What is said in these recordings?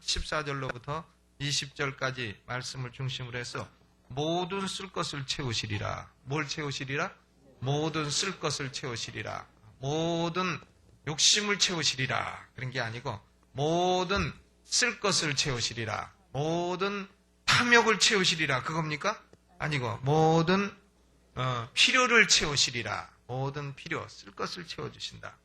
14절로부터 20절까지 말씀을 중심으로 해서 모든 쓸 것을 채우시리라. 뭘 채우시리라? 모든 쓸 것을 채우시리라. 모든 욕심을 채우시리라. 그런 게 아니고 모든 쓸 것을 채우시리라. 모든 탐욕을 채우시리라. 그겁니까? 아니고 모든 필요를 채우시리라. 모든 필요, 쓸 것을 채워주신다.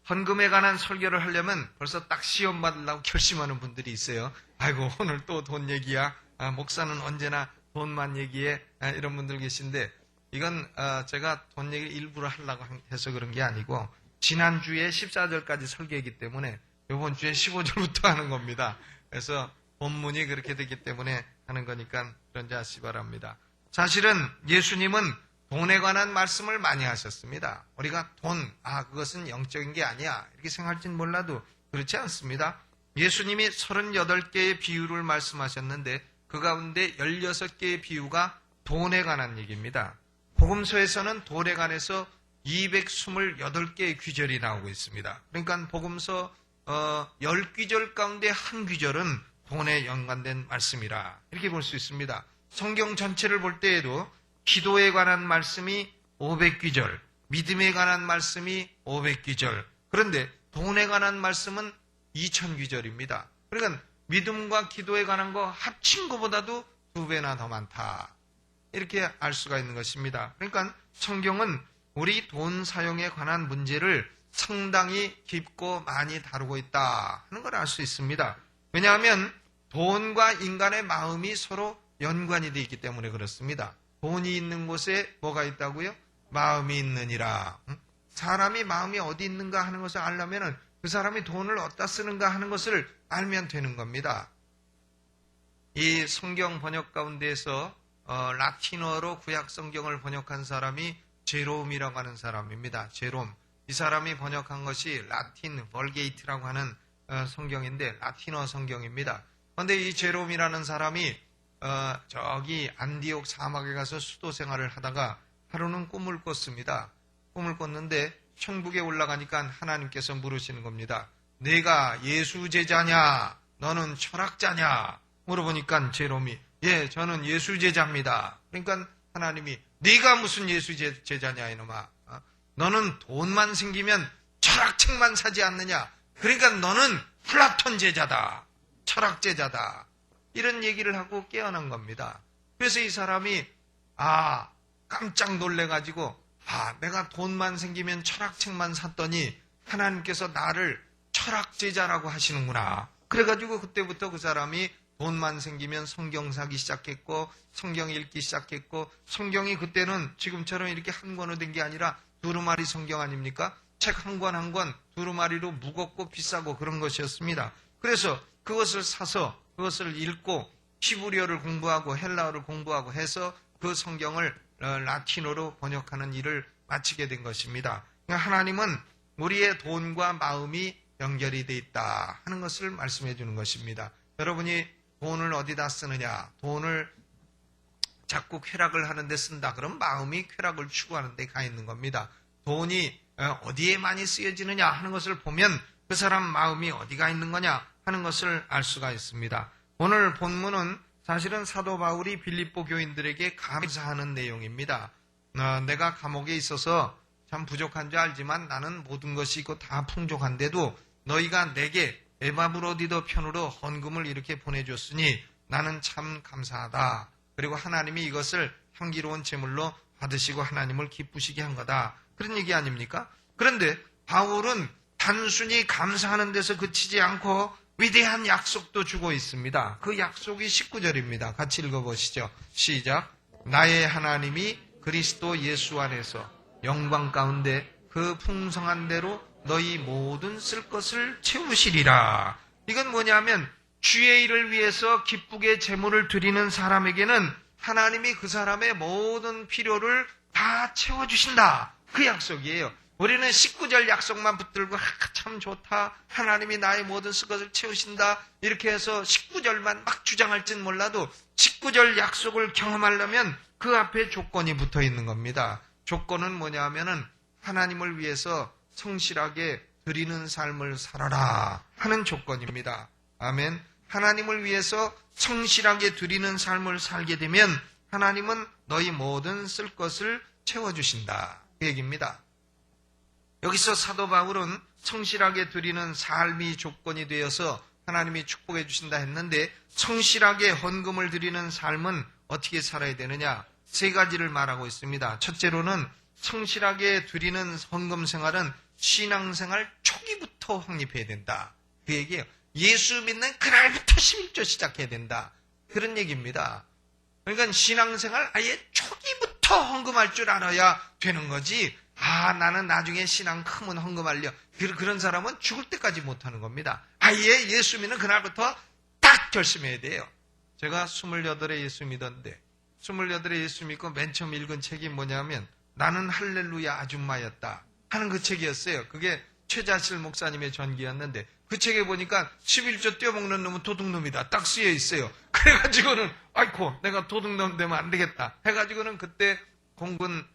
헌금에 관한 설교를 하려면 벌써 딱 시험 받으려고 결심하는 분들이 있어요. 아이고 오늘 또 돈 얘기야. 목사는 언제나 돈만 얘기해. 이런 분들 계신데 이건 제가 돈 얘기를 일부러 하려고 해서 그런 게 아니고 지난주에 14절까지 설교이기 때문에 이번 주에 15절부터 하는 겁니다. 그래서 본문이 그렇게 되기 때문에 하는 거니까 그런지 아시기 바랍니다. 사실은 예수님은 돈에 관한 말씀을 많이 하셨습니다. 우리가 돈, 그것은 영적인 게 아니야 이렇게 생각할지는 몰라도 그렇지 않습니다. 예수님이 38개의 비유를 말씀하셨는데 그 가운데 16개의 비유가 돈에 관한 얘기입니다. 복음서에서는 돈에 관해서 228개의 귀절이 나오고 있습니다. 그러니까 복음서 10귀절 가운데 한 귀절은 돈에 연관된 말씀이라 이렇게 볼 수 있습니다. 성경 전체를 볼 때에도 기도에 관한 말씀이 500귀절, 믿음에 관한 말씀이 500귀절, 그런데 돈에 관한 말씀은 2000귀절입니다. 그러니까 믿음과 기도에 관한 거 합친 것보다도 2배나 더 많다. 이렇게 알 수가 있는 것입니다. 그러니까 성경은 우리 돈 사용에 관한 문제를 상당히 깊고 많이 다루고 있다 하는 걸 알 수 있습니다. 왜냐하면 돈과 인간의 마음이 서로 연관이 되어 있기 때문에 그렇습니다. 돈이 있는 곳에 뭐가 있다고요? 마음이 있느니라. 사람이 마음이 어디 있는가 하는 것을 알려면 그 사람이 돈을 어디다 쓰는가 하는 것을 알면 되는 겁니다. 이 성경 번역 가운데에서 라틴어로 구약 성경을 번역한 사람이 제롬이라고 하는 사람입니다. 제롬. 이 사람이 번역한 것이 라틴 벌게이트라고 하는 성경인데 라틴어 성경입니다. 그런데 이 제롬이라는 사람이 저기 안디옥 사막에 가서 수도 생활을 하다가 하루는 꿈을 꿨습니다. 꿈을 꿨는데 천국에 올라가니까 하나님께서 물으시는 겁니다. 내가 예수 제자냐? 너는 철학자냐? 물어보니까 제롬이 예, 저는 예수 제자입니다. 그러니까 하나님이 네가 무슨 예수 제자냐 이놈아. 너는 돈만 생기면 철학책만 사지 않느냐? 그러니까 너는 플라톤 제자다. 철학 제자다. 이런 얘기를 하고 깨어난 겁니다. 그래서 이 사람이 깜짝 놀래가지고 내가 돈만 생기면 철학책만 샀더니 하나님께서 나를 철학제자라고 하시는구나. 그래가지고 그때부터 그 사람이 돈만 생기면 성경 사기 시작했고 성경 읽기 시작했고 성경이 그때는 지금처럼 이렇게 한 권으로 된 게 아니라 두루마리 성경 아닙니까? 책 한 권 한 권 두루마리로 무겁고 비싸고 그런 것이었습니다. 그래서 그것을 사서 그것을 읽고 히브리어를 공부하고 헬라어를 공부하고 해서 그 성경을 라틴어로 번역하는 일을 마치게 된 것입니다. 그러니까 하나님은 우리의 돈과 마음이 연결이 되어 있다 하는 것을 말씀해 주는 것입니다. 여러분이 돈을 어디다 쓰느냐? 돈을 자꾸 쾌락을 하는 데 쓴다. 그럼 마음이 쾌락을 추구하는 데 가 있는 겁니다. 돈이 어디에 많이 쓰여지느냐 하는 것을 보면 그 사람 마음이 어디가 있는 거냐 하는 것을 알 수가 있습니다. 오늘 본문은 사실은 사도 바울이 빌립보 교인들에게 감사하는 내용입니다. 내가 감옥에 있어서 참 부족한 줄 알지만 나는 모든 것이 있고 다 풍족한데도 너희가 내게 에바브로디도 편으로 헌금을 이렇게 보내줬으니 나는 참 감사하다. 그리고 하나님이 이것을 향기로운 제물로 받으시고 하나님을 기쁘시게 한 거다. 그런 얘기 아닙니까? 그런데 바울은 단순히 감사하는 데서 그치지 않고 위대한 약속도 주고 있습니다. 그 약속이 19절입니다. 같이 읽어보시죠. 시작. 나의 하나님이 그리스도 예수 안에서 영광 가운데 그 풍성한 대로 너희 모든 쓸 것을 채우시리라. 이건 뭐냐면 주의 일을 위해서 기쁘게 제물을 드리는 사람에게는 하나님이 그 사람의 모든 필요를 다 채워주신다. 그 약속이에요. 우리는 19절 약속만 붙들고 참 좋다. 하나님이 나의 모든 쓸 것을 채우신다. 이렇게 해서 19절만 막 주장할진 몰라도 19절 약속을 경험하려면 그 앞에 조건이 붙어 있는 겁니다. 조건은 뭐냐 하면은 하나님을 위해서 성실하게 드리는 삶을 살아라 하는 조건입니다. 아멘. 하나님을 위해서 성실하게 드리는 삶을 살게 되면 하나님은 너희 모든 쓸 것을 채워주신다. 그 얘기입니다. 여기서 사도 바울은 성실하게 드리는 삶이 조건이 되어서 하나님이 축복해 주신다 했는데 성실하게 헌금을 드리는 삶은 어떻게 살아야 되느냐? 세 가지를 말하고 있습니다. 첫째로는 성실하게 드리는 헌금 생활은 신앙생활 초기부터 확립해야 된다. 그 얘기예요. 예수 믿는 그날부터 11조 시작해야 된다. 그런 얘기입니다. 그러니까 신앙생활 아예 초기부터 헌금할 줄 알아야 되는 거지. 나는 나중에 신앙 크면 헌금하려. 그런 사람은 죽을 때까지 못하는 겁니다. 아예 예수 믿는 그날부터 딱 결심해야 돼요. 제가 28에 예수 믿었는데 28에 예수 믿고 맨 처음 읽은 책이 뭐냐면 나는 할렐루야 아줌마였다 하는 그 책이었어요. 그게 최자실 목사님의 전기였는데 그 책에 보니까 11조 떼어먹는 놈은 도둑놈이다 딱 쓰여 있어요. 그래가지고는 아이고 내가 도둑놈 되면 안 되겠다 해가지고는 그때 공군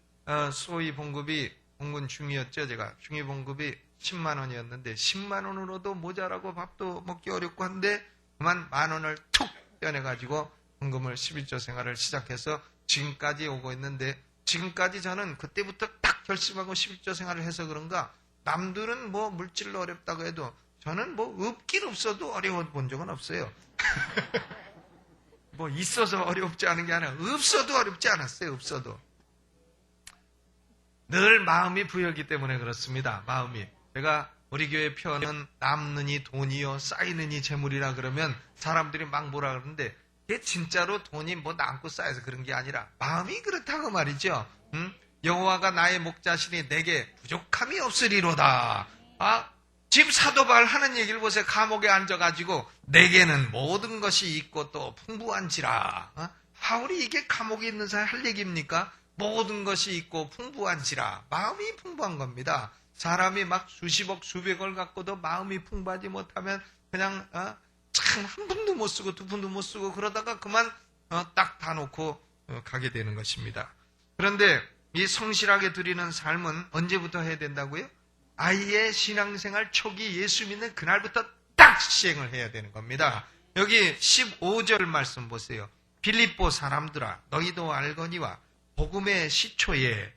소위 봉급이 공군 중위였죠. 제가 중위 봉급이 10만 원이었는데 10만 원으로도 모자라고 밥도 먹기 어렵고 한데 그만 만 원을 툭 떼어내가지고 헌금을 11조 생활을 시작해서 지금까지 오고 있는데 지금까지 저는 그때부터 딱 결심하고 11조 생활을 해서 그런가 남들은 뭐 물질로 어렵다고 해도 저는 뭐 없긴 없어도 어려워 본 적은 없어요. 뭐 있어서 어렵지 않은 게 아니라 없어도 어렵지 않았어요. 없어도. 늘 마음이 부여기 때문에 그렇습니다. 마음이. 제가 우리 교회 표현은 남느니 돈이요 쌓이느니 재물이라 그러면 사람들이 막 뭐라 그러는데 이게 진짜로 돈이 뭐 남고 쌓여서 그런 게 아니라 마음이 그렇다고 말이죠. 여호와가 나의 목자시니 내게 부족함이 없으리로다. 지금 사도 바울 하는 얘기를 보세요. 감옥에 앉아가지고 내게는 모든 것이 있고 또 풍부한지라. 바울이 이게 감옥에 있는 사람 할 얘기입니까? 모든 것이 있고 풍부한지라. 마음이 풍부한 겁니다. 사람이 막 수십억 수백억을 갖고도 마음이 풍부하지 못하면 그냥 참 한 푼도 못 쓰고 두 푼도 못 쓰고 그러다가 그만 딱 다 놓고 가게 되는 것입니다. 그런데 이 성실하게 드리는 삶은 언제부터 해야 된다고요? 아이의 신앙생활 초기 예수 믿는 그날부터 딱 시행을 해야 되는 겁니다. 여기 15절 말씀 보세요. 빌립보 사람들아 너희도 알거니와 복음의 시초에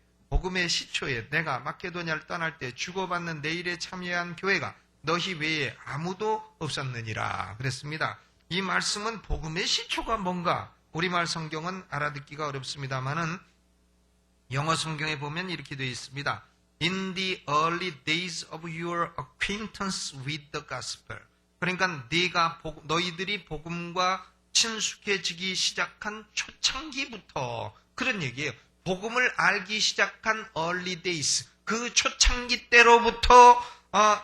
내가 마케도냐를 떠날 때 주고받는 내 일에 참여한 교회가 너희 외에 아무도 없었느니라 그랬습니다. 이 말씀은 복음의 시초가 뭔가 우리말 성경은 알아듣기가 어렵습니다만은 영어 성경에 보면 이렇게 되어 있습니다. In the early days of your acquaintance with the gospel. 그러니까 너희들이 복음과 친숙해지기 시작한 초창기부터 그런 얘기예요. 복음을 알기 시작한 early days. 그 초창기 때로부터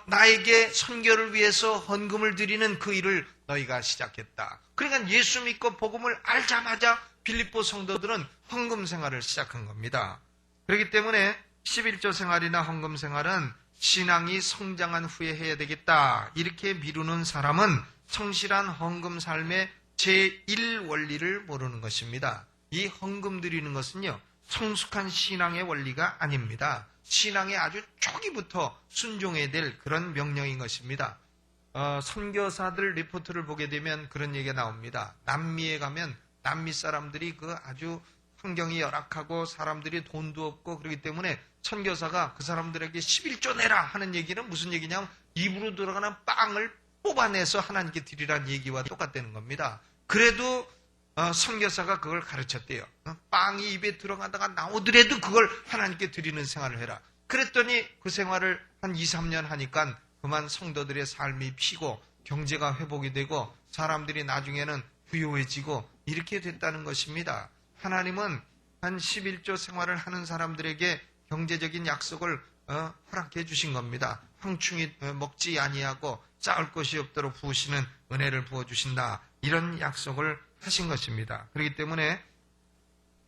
나에게 선교를 위해서 헌금을 드리는 그 일을 너희가 시작했다. 그러니까 예수 믿고 복음을 알자마자 빌립보 성도들은 헌금 생활을 시작한 겁니다. 그렇기 때문에 11조 생활이나 헌금 생활은 신앙이 성장한 후에 해야 되겠다. 이렇게 미루는 사람은 성실한 헌금 삶의 제1 원리를 모르는 것입니다. 이 헌금 드리는 것은요. 성숙한 신앙의 원리가 아닙니다. 신앙의 아주 초기부터 순종해야 될 그런 명령인 것입니다. 선교사들 리포트를 보게 되면 그런 얘기가 나옵니다. 남미에 가면 남미 사람들이 그 아주 환경이 열악하고 사람들이 돈도 없고 그렇기 때문에 선교사가 그 사람들에게 11조 내라 하는 얘기는 무슨 얘기냐면 입으로 들어가는 빵을 뽑아내서 하나님께 드리라는 얘기와 똑같다는 겁니다. 그래도 선교사가 그걸 가르쳤대요. 빵이 입에 들어가다가 나오더라도 그걸 하나님께 드리는 생활을 해라. 그랬더니 그 생활을 한 2, 3년 하니까 그만 성도들의 삶이 피고 경제가 회복이 되고 사람들이 나중에는 부유해지고 이렇게 됐다는 것입니다. 하나님은 한 11조 생활을 하는 사람들에게 경제적인 약속을 허락해 주신 겁니다. 황충이 먹지 아니하고 쌓을 것이 없도록 부으시는 은혜를 부어주신다. 이런 약속을 하신 것입니다. 그렇기 때문에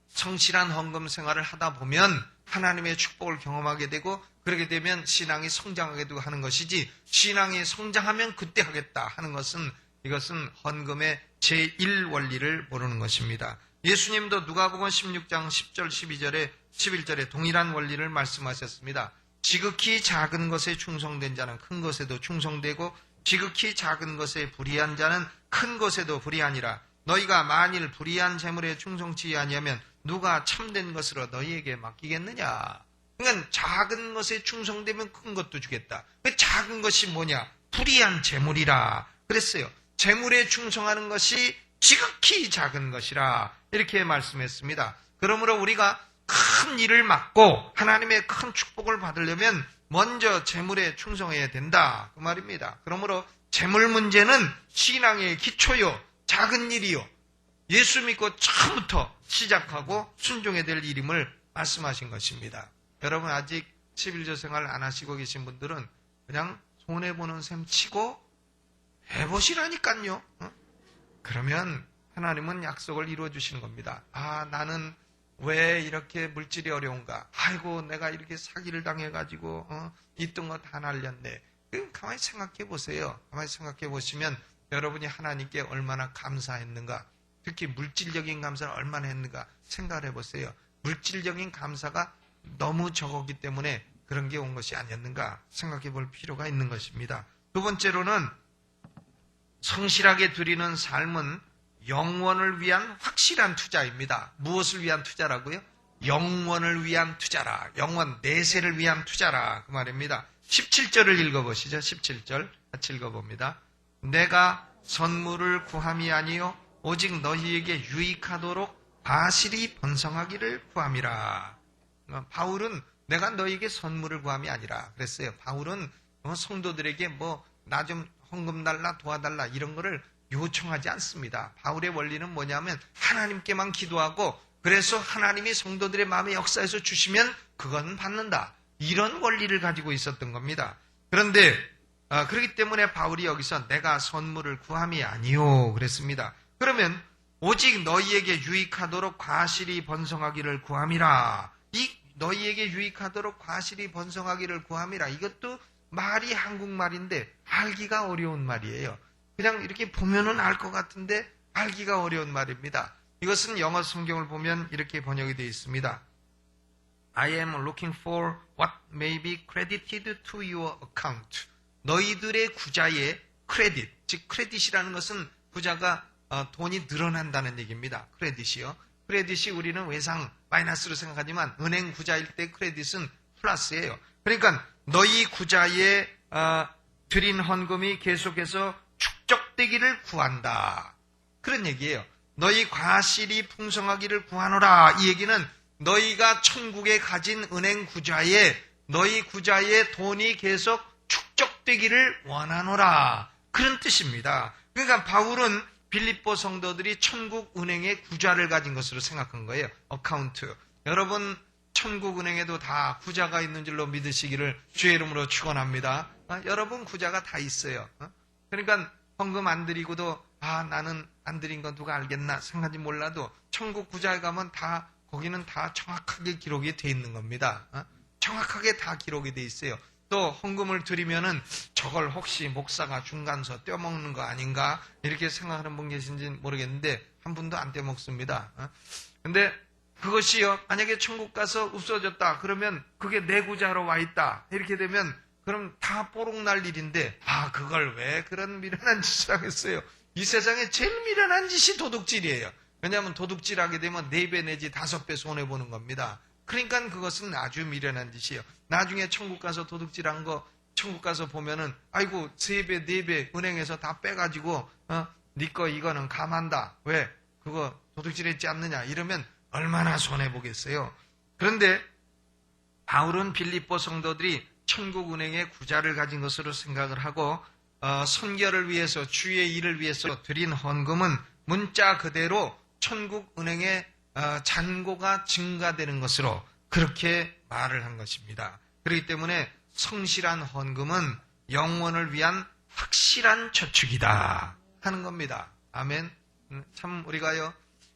성실한 헌금 생활을 하다 보면 하나님의 축복을 경험하게 되고 그렇게 되면 신앙이 성장하게 되고 하는 것이지 신앙이 성장하면 그때 하겠다 하는 것은 이것은 헌금의 제1 원리를 모르는 것입니다. 예수님도 누가복음 16장 10절 12절에 11절에 동일한 원리를 말씀하셨습니다. 지극히 작은 것에 충성된 자는 큰 것에도 충성되고 지극히 작은 것에 불의한 자는 큰 것에도 불의하니라. 너희가 만일 불의한 재물에 충성치 아니하면 누가 참된 것으로 너희에게 맡기겠느냐. 그러니까 작은 것에 충성되면 큰 것도 주겠다. 그 작은 것이 뭐냐? 불의한 재물이라 그랬어요. 재물에 충성하는 것이 지극히 작은 것이라 이렇게 말씀했습니다. 그러므로 우리가 큰 일을 맡고 하나님의 큰 축복을 받으려면 먼저 재물에 충성해야 된다 그 말입니다. 그러므로 재물 문제는 신앙의 기초요, 작은 일이요, 예수 믿고 처음부터 시작하고 순종해야 될 일임을 말씀하신 것입니다. 여러분 아직 11조 생활 안 하시고 계신 분들은 그냥 손해보는 셈 치고 해보시라니까요. 그러면 하나님은 약속을 이루어주시는 겁니다. 아, 나는 왜 이렇게 물질이 어려운가? 아이고, 내가 이렇게 사기를 당해가지고 있던 거 다 날렸네. 가만히 생각해 보세요. 가만히 생각해 보시면 여러분이 하나님께 얼마나 감사했는가, 특히 물질적인 감사를 얼마나 했는가 생각을 해보세요. 물질적인 감사가 너무 적었기 때문에 그런 게 온 것이 아니었는가 생각해 볼 필요가 있는 것입니다. 두 번째로는 성실하게 드리는 삶은 영원을 위한 확실한 투자입니다. 무엇을 위한 투자라고요? 영원을 위한 투자라. 영원 내세를 위한 투자라. 그 말입니다. 17절을 읽어보시죠. 17절 같이 읽어봅니다. 내가 선물을 구함이 아니요 오직 너희에게 유익하도록 과실이 번성하기를 구함이라. 바울은 내가 너희에게 선물을 구함이 아니라 그랬어요. 바울은 성도들에게 나 좀 헌금 달라 도와달라 이런 거를 요청하지 않습니다. 바울의 원리는 뭐냐면 하나님께만 기도하고 그래서 하나님이 성도들의 마음의 역사에서 주시면 그건 받는다. 이런 원리를 가지고 있었던 겁니다. 그런데 그렇기 때문에 바울이 여기서 내가 선물을 구함이 아니요 그랬습니다. 그러면 오직 너희에게 유익하도록 과실이 번성하기를 구함이라. 이 너희에게 유익하도록 과실이 번성하기를 구함이라. 이것도 말이 한국말인데 알기가 어려운 말이에요. 그냥 이렇게 보면은 알 것 같은데 알기가 어려운 말입니다. 이것은 영어 성경을 보면 이렇게 번역이 되어 있습니다. I am looking for what may be credited to your account. 너희들의 구자의 크레딧, 즉 크레딧이라는 것은 구자가 돈이 늘어난다는 얘기입니다. 크레딧이요. 크레딧이 우리는 외상 마이너스로 생각하지만 은행 구자일 때 크레딧은 플러스예요. 그러니까 너희 구자에 드린 헌금이 계속해서 축적되기를 구한다. 그런 얘기예요. 너희 과실이 풍성하기를 구하노라. 이 얘기는 너희가 천국에 가진 은행 구자에 너희 구자에 돈이 계속 축적되기를 원하노라. 그런 뜻입니다. 그러니까 바울은 빌립보 성도들이 천국 은행에 구자를 가진 것으로 생각한 거예요. 어카운트. 여러분 천국 은행에도 다 구자가 있는 줄로 믿으시기를 주의 이름으로 축원합니다. 여러분 구자가 다 있어요. 그러니까 헌금 안 드리고도 나는 안 드린 건 누가 알겠나 생각하지 몰라도 천국 구자에 가면 다 거기는 다 정확하게 기록이 돼 있는 겁니다. 정확하게 다 기록이 돼 있어요. 또 헌금을 드리면은 저걸 혹시 목사가 중간서 떼먹는 거 아닌가 이렇게 생각하는 분 계신지 모르겠는데 한 분도 안 떼먹습니다. 근데 그것이요 만약에 천국 가서 없어졌다 그러면 그게 내 구자로 와 있다 이렇게 되면 그럼 다 뽀록 날 일인데 그걸 왜 그런 미련한 짓을 하겠어요. 이 세상에 제일 미련한 짓이 도둑질이에요. 왜냐하면 도둑질하게 되면 4배 내지 5배 손해보는 겁니다. 그러니까 그것은 아주 미련한 짓이에요. 나중에 천국 가서 도둑질한 거 천국 가서 보면은 아이고 3배 4배 은행에서 다 빼가지고 네 거 이거는 감한다. 왜? 그거 도둑질했지 않느냐 이러면 얼마나 손해보겠어요. 그런데 바울은 빌립보 성도들이 천국 은행에 구자를 가진 것으로 생각을 하고 선결을 위해서 주의 일을 위해서 드린 헌금은 문자 그대로 천국 은행의 잔고가 증가되는 것으로 그렇게 말을 한 것입니다. 그렇기 때문에 성실한 헌금은 영원을 위한 확실한 저축이다 하는 겁니다. 아멘. 참 우리가요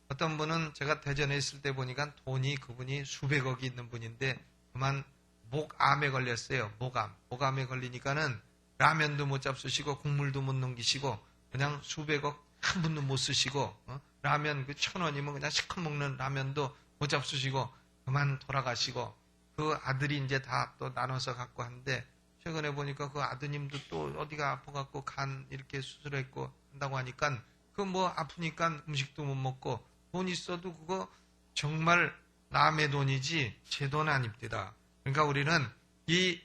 어떤 분은 제가 대전에 있을 때 보니까 돈이 그분이 수백억이 있는 분인데 그만 목암에 걸렸어요. 목암에 걸리니까는 라면도 못 잡수시고 국물도 못 넘기시고 그냥 수백억 한 분도 못 쓰시고 라면 1,000원이면 그냥 시커 먹는 라면도 못 잡수시고 그만 돌아가시고 그 아들이 이제 다 또 나눠서 갖고 하는데 최근에 보니까 그 아드님도 또 어디가 아파갖고 간 이렇게 수술했고 한다고 하니까 그 뭐 아프니까 음식도 못 먹고 돈 있어도 그거 정말 남의 돈이지 제 돈 아닙니다. 그러니까 우리는 이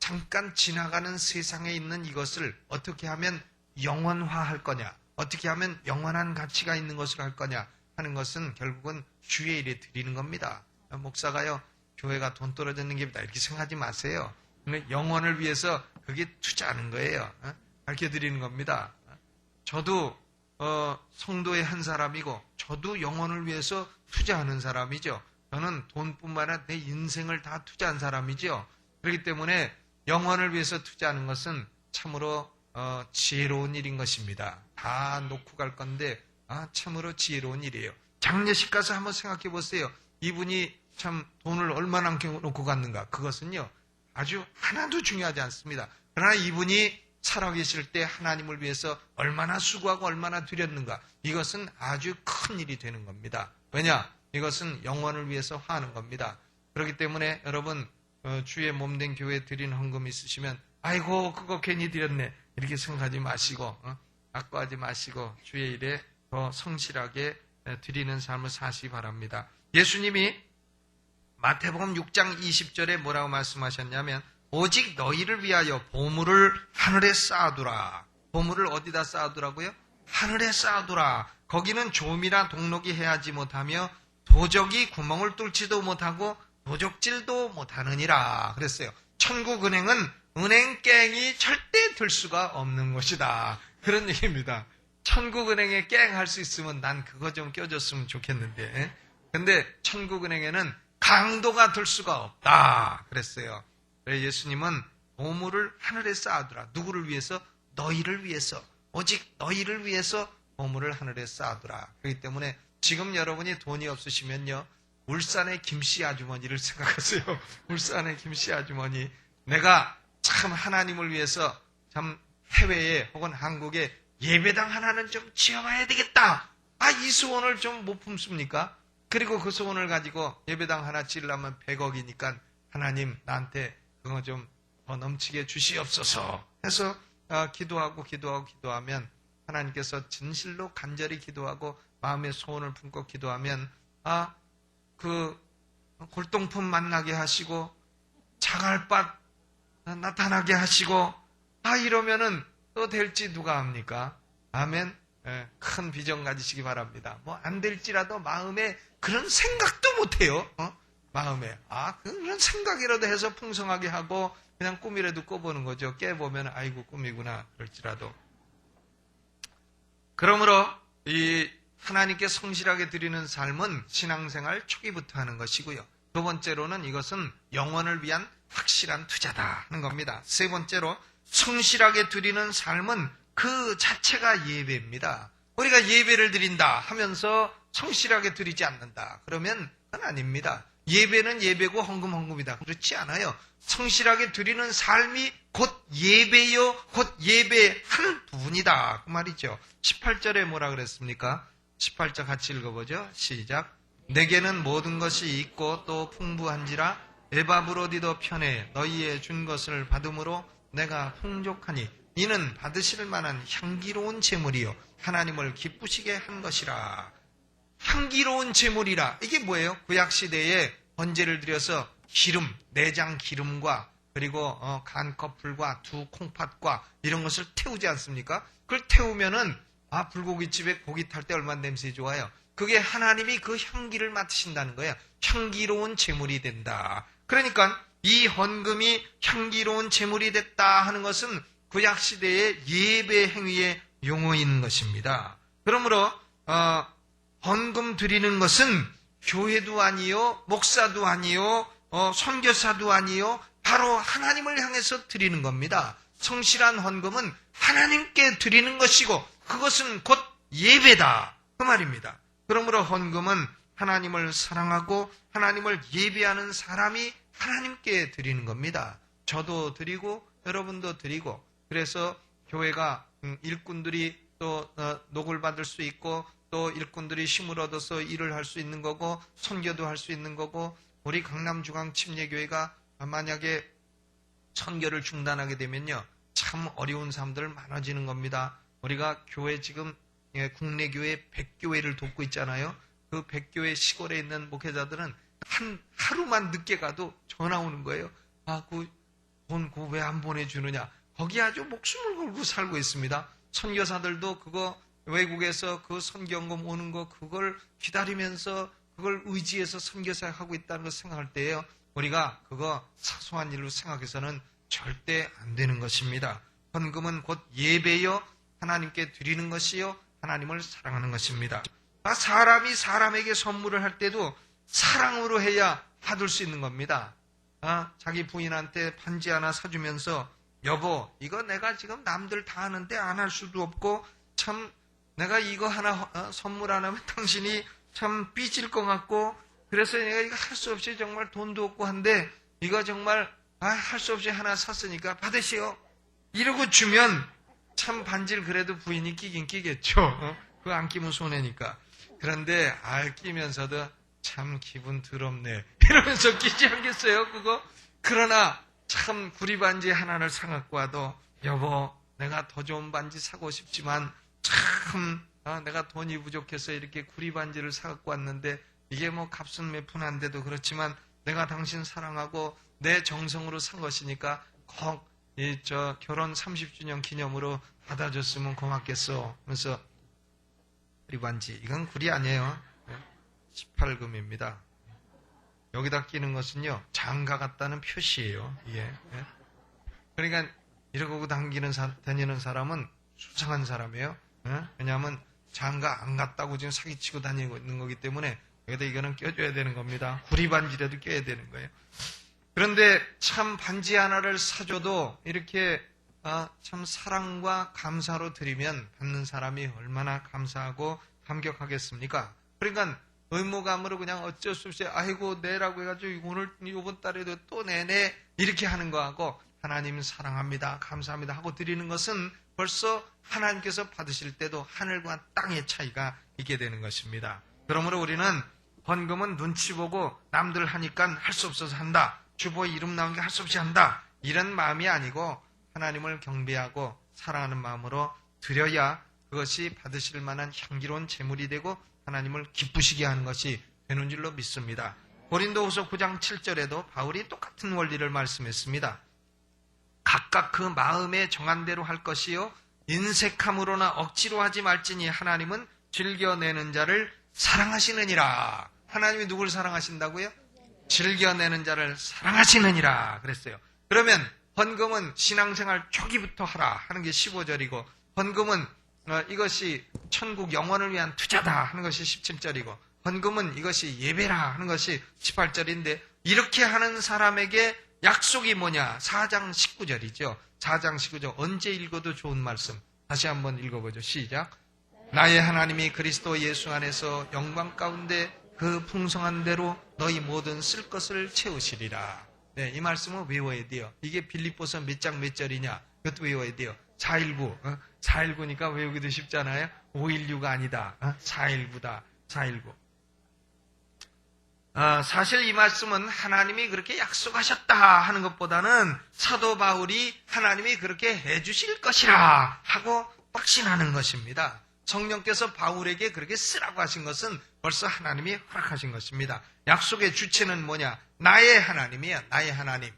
잠깐 지나가는 세상에 있는 이것을 어떻게 하면 영원화할 거냐, 어떻게 하면 영원한 가치가 있는 것을 할 거냐 하는 것은 결국은 주의 일에 드리는 겁니다. 목사가요, 교회가 돈 떨어지는 게다 이렇게 생각하지 마세요. 영혼을 위해서 그게 투자하는 거예요. 밝혀드리는 겁니다. 저도 성도의 한 사람이고 저도 영혼을 위해서 투자하는 사람이죠. 저는 돈뿐만 아니라 내 인생을 다 투자한 사람이죠. 그렇기 때문에 영혼을 위해서 투자하는 것은 참으로 지혜로운 일인 것입니다. 다 놓고 갈 건데 참으로 지혜로운 일이에요. 장례식 가서 한번 생각해 보세요. 이분이 참 돈을 얼마나 놓고 갔는가. 그것은요 아주 하나도 중요하지 않습니다. 그러나 이분이 살아계실 때 하나님을 위해서 얼마나 수고하고 얼마나 드렸는가. 이것은 아주 큰 일이 되는 겁니다. 왜냐? 이것은 영혼을 위해서 하는 겁니다. 그렇기 때문에 여러분 주의 몸된 교회에 드린 헌금이 있으시면 아이고 그거 괜히 드렸네 이렇게 생각하지 마시고 아까워하지 마시고 주의 일에 더 성실하게 드리는 삶을 사시기 바랍니다. 예수님이 마태복음 6장 20절에 뭐라고 말씀하셨냐면 오직 너희를 위하여 보물을 하늘에 쌓아두라. 보물을 어디다 쌓아두라고요? 하늘에 쌓아두라. 거기는 조미나 동록이 해하지 못하며 도적이 구멍을 뚫지도 못하고 도적질도 못하느니라 그랬어요. 천국은행은 은행깽이 절대 들 수가 없는 것이다. 그런 얘기입니다. 천국은행에 깽 할 수 있으면 난 그거 좀 껴줬으면 좋겠는데. 근데 천국은행에는 강도가 들 수가 없다 그랬어요. 그래서 예수님은 보물을 하늘에 쌓아두라. 누구를 위해서? 너희를 위해서. 오직 너희를 위해서 보물을 하늘에 쌓아두라. 그렇기 때문에 지금 여러분이 돈이 없으시면요, 울산의 김씨 아주머니를 생각하세요. 울산의 김씨 아주머니. 내가 참 하나님을 위해서 참 해외에 혹은 한국에 예배당 하나는 좀 지어봐야 되겠다. 이 소원을 좀 못 품습니까? 그리고 그 소원을 가지고 예배당 하나 지으려면 100억이니까 하나님 나한테 그거 좀 더 넘치게 주시옵소서 해서 기도하면 하나님께서 진실로 간절히 기도하고 마음의 소원을 품고 기도하면 그 골동품 만나게 하시고 자갈밭 나타나게 하시고 이러면은 또 될지 누가 합니까? 아멘. 큰 비전 가지시기 바랍니다. 뭐 안 될지라도 마음에 그런 생각도 못해요. 마음에 그런 생각이라도 해서 풍성하게 하고 그냥 꿈이라도 꿔보는 거죠. 깨보면 아이고 꿈이구나 그럴지라도. 그러므로 이 하나님께 성실하게 드리는 삶은 신앙생활 초기부터 하는 것이고요. 두 번째로는 이것은 영혼을 위한 확실한 투자다 하는 겁니다. 세 번째로 성실하게 드리는 삶은 그 자체가 예배입니다. 우리가 예배를 드린다 하면서 성실하게 드리지 않는다. 그러면 그건 아닙니다. 예배는 예배고 헌금이다. 그렇지 않아요. 성실하게 드리는 삶이 곧 예배요, 곧 예배의 한 부분이다. 그 말이죠. 18절에 뭐라 그랬습니까? 18절 같이 읽어보죠. 시작. 내게는 모든 것이 있고 또 풍부한지라 내 밥으로 어디도 편해 너희의 준 것을 받음으로 내가 풍족하니 이는 받으실 만한 향기로운 제물이요 하나님을 기쁘시게 한 것이라. 향기로운 제물이라. 이게 뭐예요? 구약시대에 번제를 드려서 기름, 내장 기름과 그리고 간커플과 두 콩팥과 이런 것을 태우지 않습니까? 그걸 태우면은 불고기집에 고기 탈 때 얼마나 냄새 좋아요. 그게 하나님이 그 향기를 맡으신다는 거예요. 향기로운 제물이 된다. 그러니까 이 헌금이 향기로운 제물이 됐다 하는 것은 구약시대의 예배 행위의 용어인 것입니다. 그러므로 헌금 드리는 것은 교회도 아니요, 목사도 아니요, 선교사도 아니요, 바로 하나님을 향해서 드리는 겁니다. 성실한 헌금은 하나님께 드리는 것이고 그것은 곧 예배다 그 말입니다. 그러므로 헌금은 하나님을 사랑하고 하나님을 예배하는 사람이 하나님께 드리는 겁니다. 저도 드리고 여러분도 드리고 그래서 교회가 일꾼들이 또 녹을 받을 수 있고 또 일꾼들이 힘을 얻어서 일을 할 수 있는 거고 선교도 할 수 있는 거고 우리 강남중앙침례교회가 만약에 선교를 중단하게 되면요, 참 어려운 사람들 많아지는 겁니다. 우리가 교회 지금 국내 교회 100교회를 돕고 있잖아요. 그 100교회 시골에 있는 목회자들은 하루만 늦게 가도 전화 오는 거예요. 아, 돈 왜 안 보내주느냐. 거기 아주 목숨을 걸고 살고 있습니다. 선교사들도 그거 외국에서 그 선교연금 오는 거 그걸 기다리면서 그걸 의지해서 선교사 하고 있다는 걸 생각할 때에요, 우리가 그거 사소한 일로 생각해서는 절대 안 되는 것입니다. 헌금은 곧 예배요, 하나님께 드리는 것이요, 하나님을 사랑하는 것입니다. 사람이 사람에게 선물을 할 때도 사랑으로 해야 받을 수 있는 겁니다. 자기 부인한테 반지 하나 사주면서, 여보, 이거 내가 지금 남들 다 하는데 안 할 수도 없고, 참 내가 이거 하나 선물 안 하면 당신이 참 삐질 것 같고, 그래서 내가 이거 할 수 없이 정말 돈도 없고 한데 이거 정말 할 수 없이 하나 샀으니까 받으시오. 이러고 주면 참 반지를 그래도 부인이 끼긴 끼겠죠. 그거 안 끼면 손해니까. 그런데 끼면서도 참 기분 더럽네 이러면서 끼지 않겠어요, 그거? 그러나 참 구리 반지 하나를 사갖고 와도, 여보, 내가 더 좋은 반지 사고 싶지만 참 내가 돈이 부족해서 이렇게 구리 반지를 사갖고 왔는데 이게 뭐 값은 몇 푼 안 돼도 그렇지만 내가 당신 사랑하고 내 정성으로 산 것이니까 꼭 결혼 30주년 기념으로 받아줬으면 고맙겠어. 그래서 구리 반지, 이건 구리 아니에요. 18금입니다. 여기다 끼는 것은요, 장가 갔다는 표시예요. 이게. 그러니까 이러고 다니는 사람은 수상한 사람이에요. 왜냐하면 장가 안 갔다고 지금 사기치고 다니고 있는 거기 때문에 여기다 이거는 껴줘야 되는 겁니다. 구리 반지라도 껴야 되는 거예요. 그런데 참 반지 하나를 사줘도 이렇게 참 사랑과 감사로 드리면 받는 사람이 얼마나 감사하고 감격하겠습니까? 그러니까 의무감으로 그냥 어쩔 수 없이 아이고 내라고 해가지고 오늘 이번 달에도 또 내내 이렇게 하는 거하고, 하나님 사랑합니다, 감사합니다 하고 드리는 것은 벌써 하나님께서 받으실 때도 하늘과 땅의 차이가 있게 되는 것입니다. 그러므로 우리는 헌금은 눈치 보고 남들 하니까 할 수 없어서 한다, 주보에 이름 나온 게 할 수 없이 한다, 이런 마음이 아니고 하나님을 경배하고 사랑하는 마음으로 드려야 그것이 받으실 만한 향기로운 제물이 되고 하나님을 기쁘시게 하는 것이 되는 줄로 믿습니다. 고린도후서 9장 7절에도 바울이 똑같은 원리를 말씀했습니다. 각각 그 마음에 정한 대로 할 것이요, 인색함으로나 억지로 하지 말지니 하나님은 즐겨내는 자를 사랑하시느니라. 하나님이 누굴 사랑하신다고요? 즐겨내는 자를 사랑하시느니라 그랬어요. 그러면 헌금은 신앙생활 초기부터 하라 하는 게 15절이고, 헌금은 이것이 천국 영원을 위한 투자다 하는 것이 17절이고, 헌금은 이것이 예배라 하는 것이 18절인데, 이렇게 하는 사람에게 약속이 뭐냐? 4장 19절이죠. 4장 19절 언제 읽어도 좋은 말씀. 다시 한번 읽어보죠. 시작. 나의 하나님이 그리스도 예수 안에서 영광 가운데 그 풍성한 대로 너희 모든 쓸 것을 채우시리라. 네, 이 말씀은 외워야 돼요. 이게 빌립보서 몇 장 몇 절이냐? 그것도 외워야 돼요. 419. 419니까 외우기도 쉽잖아요. 516가 아니다. 419다. 419. 사실 이 말씀은 하나님이 그렇게 약속하셨다 하는 것보다는 사도 바울이 하나님이 그렇게 해주실 것이라 하고 확신하는 것입니다. 성령께서 바울에게 그렇게 쓰라고 하신 것은 벌써 하나님이 허락하신 것입니다. 약속의 주체는 뭐냐? 나의 하나님이야. 나의 하나님.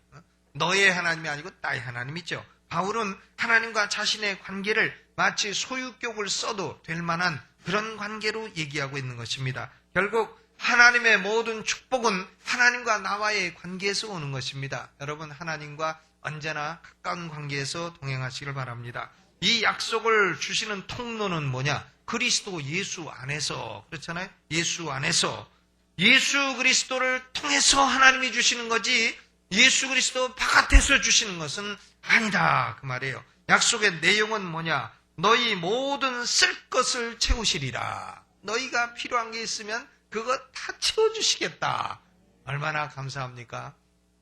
너의 하나님이 아니고 나의 하나님이죠. 바울은 하나님과 자신의 관계를 마치 소유격을 써도 될 만한 그런 관계로 얘기하고 있는 것입니다. 결국 하나님의 모든 축복은 하나님과 나와의 관계에서 오는 것입니다. 여러분, 하나님과 언제나 가까운 관계에서 동행하시길 바랍니다. 이 약속을 주시는 통로는 뭐냐? 그리스도 예수 안에서, 그렇잖아요? 예수 안에서. 예수 그리스도를 통해서 하나님이 주시는 거지, 예수 그리스도 바깥에서 주시는 것은 아니다 그 말이에요. 약속의 내용은 뭐냐? 너희 모든 쓸 것을 채우시리라. 너희가 필요한 게 있으면 그거 다 채워주시겠다. 얼마나 감사합니까?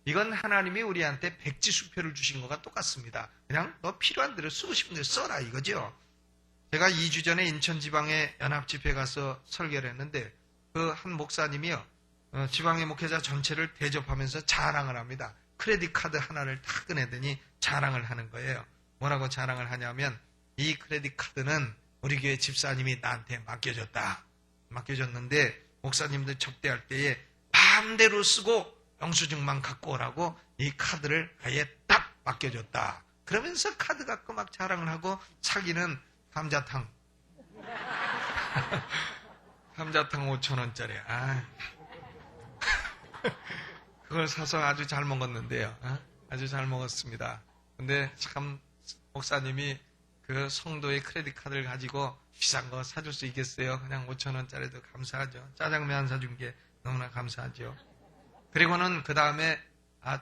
이건 하나님이 우리한테 백지수표를 주신 것과 똑같습니다. 그냥 너 필요한 대로 쓰고 싶은 대로 써라 이거죠. 제가 2주 전에 인천지방에 연합집회 가서 설교를 했는데 그 한 목사님이요, 지방의 목회자 전체를 대접하면서 자랑을 합니다. 크레딧 카드 하나를 딱 꺼내더니 자랑을 하는 거예요. 뭐라고 자랑을 하냐면 이 크레딧 카드는 우리 교회 집사님이 나한테 맡겨줬는데 목사님들 접대할 때에 마음대로 쓰고 영수증만 갖고 오라고 이 카드를 아예 딱 맡겨줬다. 그러면서 카드 갖고 막 자랑을 하고 사기는 감자탕. 감자탕 5,000원짜리. 그걸 사서 아주 잘 먹었는데요. 아주 잘 먹었습니다. 근데 참 목사님이 그 성도의 크레딧 카드를 가지고 비싼 거 사줄 수 있겠어요? 그냥 5,000원짜리도 감사하죠. 짜장면 사준 게 너무나 감사하죠. 그리고는 그 다음에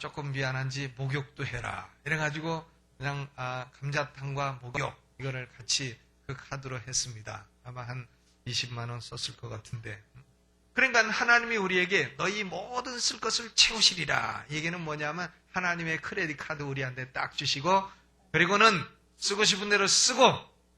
조금 미안한지 목욕도 해라. 이래가지고 그냥 감자탕과 목욕 이거를 같이 그 카드로 했습니다. 아마 한 20만 원 썼을 것 같은데. 그러니까 하나님이 우리에게 너희 모든 쓸 것을 채우시리라. 얘기는 뭐냐면 하나님의 크레딧 카드 우리한테 딱 주시고 그리고는 쓰고 싶은 대로 쓰고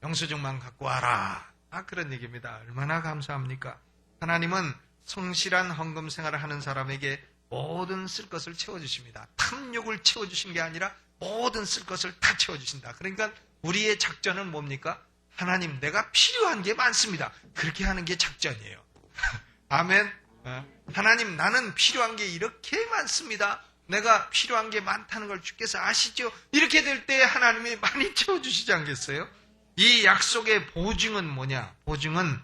영수증만 갖고 와라. 그런 얘기입니다. 얼마나 감사합니까? 하나님은 성실한 헌금 생활을 하는 사람에게 모든 쓸 것을 채워주십니다. 탐욕을 채워주신 게 아니라 모든 쓸 것을 다 채워주신다. 그러니까 우리의 작전은 뭡니까? 하나님, 내가 필요한 게 많습니다. 그렇게 하는 게 작전이에요. 아멘. 하나님, 나는 필요한 게 이렇게 많습니다. 내가 필요한 게 많다는 걸 주께서 아시죠? 이렇게 될 때 하나님이 많이 채워주시지 않겠어요? 이 약속의 보증은 뭐냐? 보증은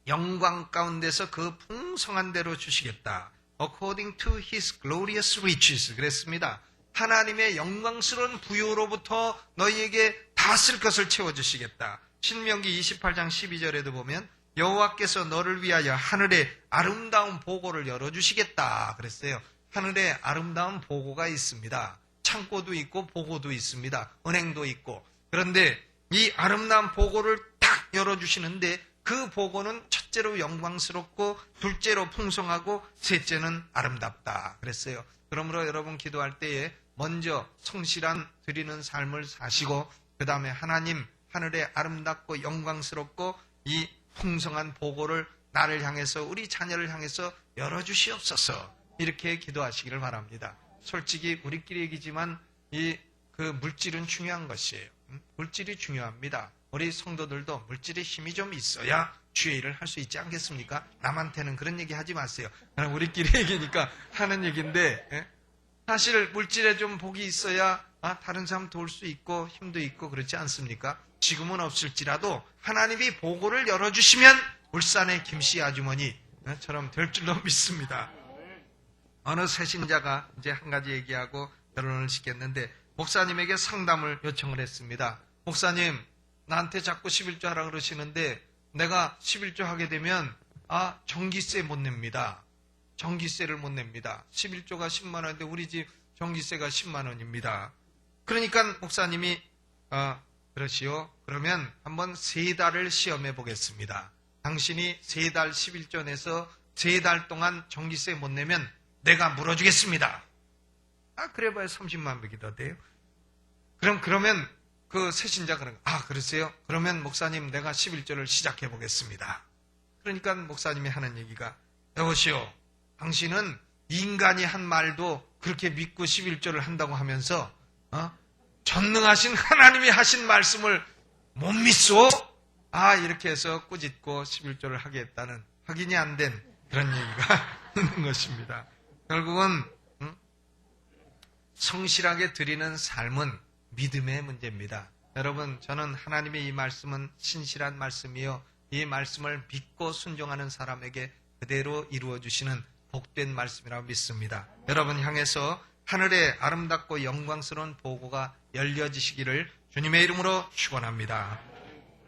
영광 가운데서 그 풍성한 대로 주시겠다. According to His glorious riches. 그랬습니다. 하나님의 영광스러운 부요로부터 너희에게 다 쓸 것을 채워주시겠다. 신명기 28장 12절에도 보면 여호와께서 너를 위하여 하늘에 아름다운 보고를 열어주시겠다 그랬어요. 하늘에 아름다운 보고가 있습니다. 창고도 있고 보고도 있습니다. 은행도 있고. 그런데 이 아름다운 보고를 딱 열어주시는데 그 보고는 첫째로 영광스럽고 둘째로 풍성하고 셋째는 아름답다 그랬어요. 그러므로 여러분 기도할 때에 먼저 성실한 드리는 삶을 사시고 그 다음에 하나님 하늘에 아름답고 영광스럽고 이 풍성한 보고를 나를 향해서 우리 자녀를 향해서 열어주시옵소서 이렇게 기도하시기를 바랍니다. 솔직히 우리끼리 얘기지만 그 물질은 중요한 것이에요. 물질이 중요합니다. 우리 성도들도 물질의 힘이 좀 있어야 주의 일을 할 수 있지 않겠습니까? 남한테는 그런 얘기 하지 마세요. 그냥 우리끼리 얘기니까 하는 얘기인데 사실 물질에 좀 복이 있어야 다른 사람 도울 수 있고 힘도 있고 그렇지 않습니까? 지금은 없을지라도 하나님이 보고를 열어주시면 울산의 김씨 아주머니처럼 될 줄로 믿습니다. 어느 새신자가 이제 한 가지 얘기하고 결혼을 시켰는데 목사님에게 상담을 요청을 했습니다. 목사님, 나한테 자꾸 11조 하라 그러시는데 내가 11조 하게 되면 전기세 못 냅니다. 전기세를 못 냅니다. 11조가 10만 원인데 우리 집 전기세가 10만 원입니다. 그러니까 목사님이 그러시오. 그러면 한번 3달을 시험해 보겠습니다. 당신이 3달 11조 내서 3달 동안 전기세 못 내면 내가 물어주겠습니다. 그래봐야 30만 백이 더 돼요. 그러면 그 새신자 그러세요? 그러면 목사님 내가 11조를 시작해 보겠습니다. 그러니까 목사님이 하는 얘기가 여보시오. 당신은 인간이 한 말도 그렇게 믿고 11조를 한다고 하면서 전능하신 하나님이 하신 말씀을 못 믿소? 이렇게 해서 꾸짖고 11조를 하겠다는 확인이 안 된 그런 얘기가 있는 것입니다. 결국은 성실하게 드리는 삶은 믿음의 문제입니다. 여러분, 저는 하나님의 이 말씀은 신실한 말씀이요. 이 말씀을 믿고 순종하는 사람에게 그대로 이루어주시는 복된 말씀이라고 믿습니다. 여러분 향해서 하늘에 아름답고 영광스러운 보고가 열려지시기를 주님의 이름으로 축원합니다.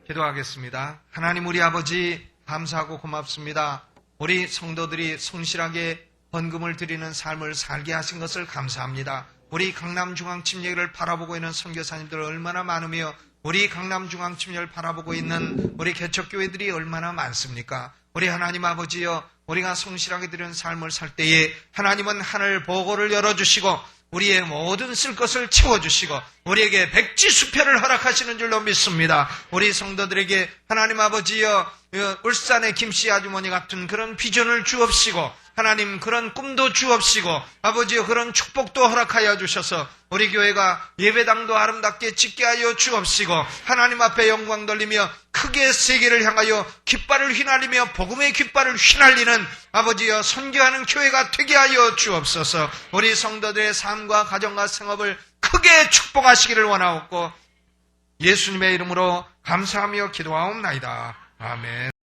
기도하겠습니다. 하나님 우리 아버지 감사하고 고맙습니다. 우리 성도들이 성실하게 헌금을 드리는 삶을 살게 하신 것을 감사합니다. 우리 강남중앙침례를 바라보고 있는 선교사님들 얼마나 많으며 우리 강남중앙침례를 바라보고 있는 우리 개척교회들이 얼마나 많습니까? 우리 하나님 아버지여, 우리가 성실하게 드리는 삶을 살 때에 하나님은 하늘 보고를 열어주시고 우리의 모든 쓸 것을 채워주시고 우리에게 백지수표를 허락하시는 줄로 믿습니다. 우리 성도들에게 하나님 아버지여 울산의 김씨 아주머니 같은 그런 비전을 주옵시고 하나님 그런 꿈도 주옵시고 아버지여 그런 축복도 허락하여 주셔서 우리 교회가 예배당도 아름답게 짓게 하여 주옵시고 하나님 앞에 영광 돌리며 크게 세계를 향하여 깃발을 휘날리며 복음의 깃발을 휘날리는 아버지여 선교하는 교회가 되게 하여 주옵소서. 우리 성도들의 삶과 가정과 생업을 크게 축복하시기를 원하옵고 예수님의 이름으로 감사하며 기도하옵나이다. 아멘.